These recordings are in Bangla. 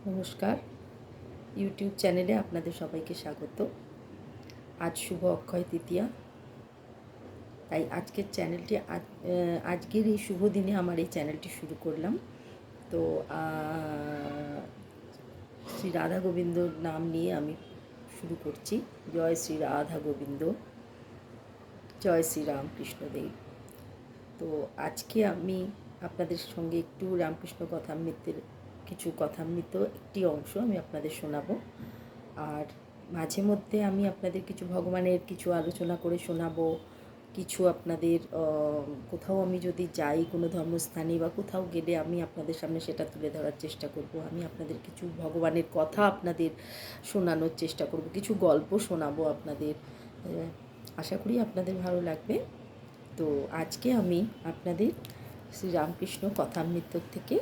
নমস্কার, ইউটিউব চ্যানেলে আপনাদের সবাইকে স্বাগত। আজ শুভ অক্ষয় তৃতীয়া, তাই আজকের চ্যানেলটি আজকের এই শুভ দিনে আমার এই চ্যানেলটি শুরু করলাম। তো শ্রী রাধা গোবিন্দর নাম নিয়ে আমি শুরু করছি। জয় শ্রী রাধা গোবিন্দ, জয় শ্রী রামকৃষ্ণদেব। তো আজকে আমি আপনাদের সঙ্গে একটু রামকৃষ্ণ কথামৃতের কিছু কথামৃত একটি অংশ আমি আপনাদের শোনাবো। আর মাঝে মধ্যে আমি আপনাদের কিছু ভগবানের কিছু আলোচনা করে শোনাবো। কিছু আপনাদের কোথাও আমি যদি যাই কোনো ধর্মস্থানে বা কোথাও গেলে আমি আপনাদের সামনে সেটা তুলে ধরার চেষ্টা করব। আমি আপনাদের কিছু ভগবানের কথা আপনাদের শোনানোর চেষ্টা করব, কিছু গল্প শোনাবো আপনাদের। আশা করি আপনাদের ভালো লাগবে। তো আজকে আমি আপনাদের শ্রী রামকৃষ্ণ কথামৃত থেকে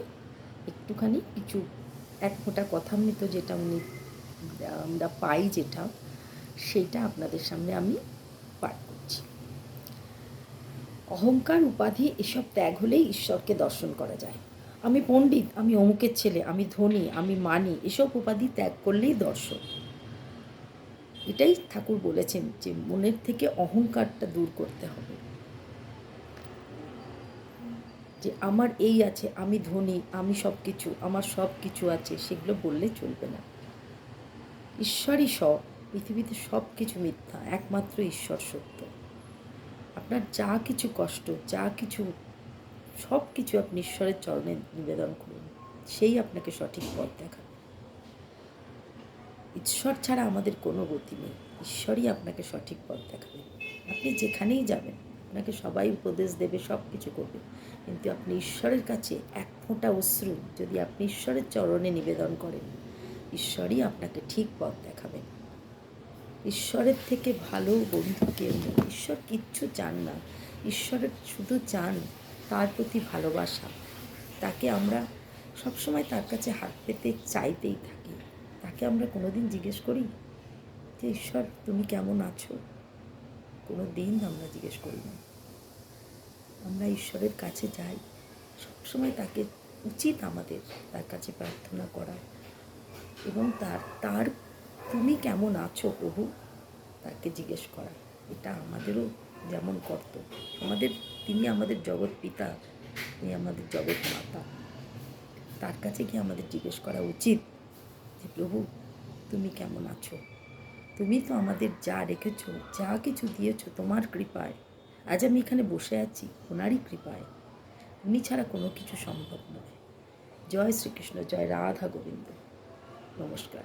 একটুখানি কিছু এক ফোঁটা কথামৃত যেটা আমরা পাই, যেটা সেইটা আপনাদের সামনে আমি পাঠ করছি। অহংকার, উপাধি এসব ত্যাগ হলেই ঈশ্বরকে দর্শন করা যায়। আমি পণ্ডিত, আমি অমুকের ছেলে, আমি ধনী, আমি মানি, এসব উপাধি ত্যাগ করলেই দর্শন। এটাই ঠাকুর বলেছেন যে মনের থেকে অহংকারটা দূর করতে হবে। যে আমার এই আছে, আমি ধনী, আমি সব কিছু, আমার সব কিছু আছে, সেগুলো বললে চলবে না। ঈশ্বরই সব, পৃথিবীতে সব কিছু মিথ্যা, একমাত্র ঈশ্বর সত্য। আপনার যা কিছু কষ্ট, যা কিছু, সব কিছু আপনি ঈশ্বরের চরণে নিবেদন করুন, সেই আপনাকে সঠিক পথ দেখাবে। ঈশ্বর ছাড়া আমাদের কোনো গতি নেই, ঈশ্বরই আপনাকে সঠিক পথ দেখাবে। আপনি যেখানেই যাবেন আপনাকে সবাই উপদেশ দেবে, সব কিছু করবে, কিন্তু আপনি ঈশ্বরের কাছে এক ফোঁটা অশ্রু যদি আপনি ঈশ্বরের চরণে নিবেদন করেন, ঈশ্বরই আপনাকে ঠিক পথ দেখাবেন। ঈশ্বরের থেকে ভালো বন্ধু কেউ নেই। ঈশ্বর কিচ্ছু চান না, ঈশ্বরের শুধু চান তার প্রতি ভালোবাসা। তাকে আমরা সবসময় তার কাছে হাত পেতে চাইতেই থাকি। তাকে আমরা কোনো দিন জিজ্ঞেস করি যে ঈশ্বর তুমি কেমন আছো? কোনো দিন আমরা জিজ্ঞেস করি না। আমরা ঈশ্বরের কাছে যাই সবসময়, তাকে উচিত আমাদের তার কাছে প্রার্থনা করা এবং তার তুমি কেমন আছো প্রভু তাকে জিজ্ঞেস করা। এটা আমাদেরও যেমন কর্তব্য। তিনি আমাদের জগৎ পিতা, তিনি আমাদের জগৎ মাতা। তার কাছে গিয়ে আমাদের জিজ্ঞেস করা উচিত যে প্রভু তুমি কেমন আছো? তুমি তো আমাদের যা রেখেছো, যা কিছু দিয়েছো তোমার কৃপায় আজ আমি এখানে বসে আছি, ওনারই কৃপায়। উনি ছাড়া কোনো কিছু সম্ভব নয়। জয় শ্রীকৃষ্ণ, জয় রাধা গোবিন্দ। নমস্কার।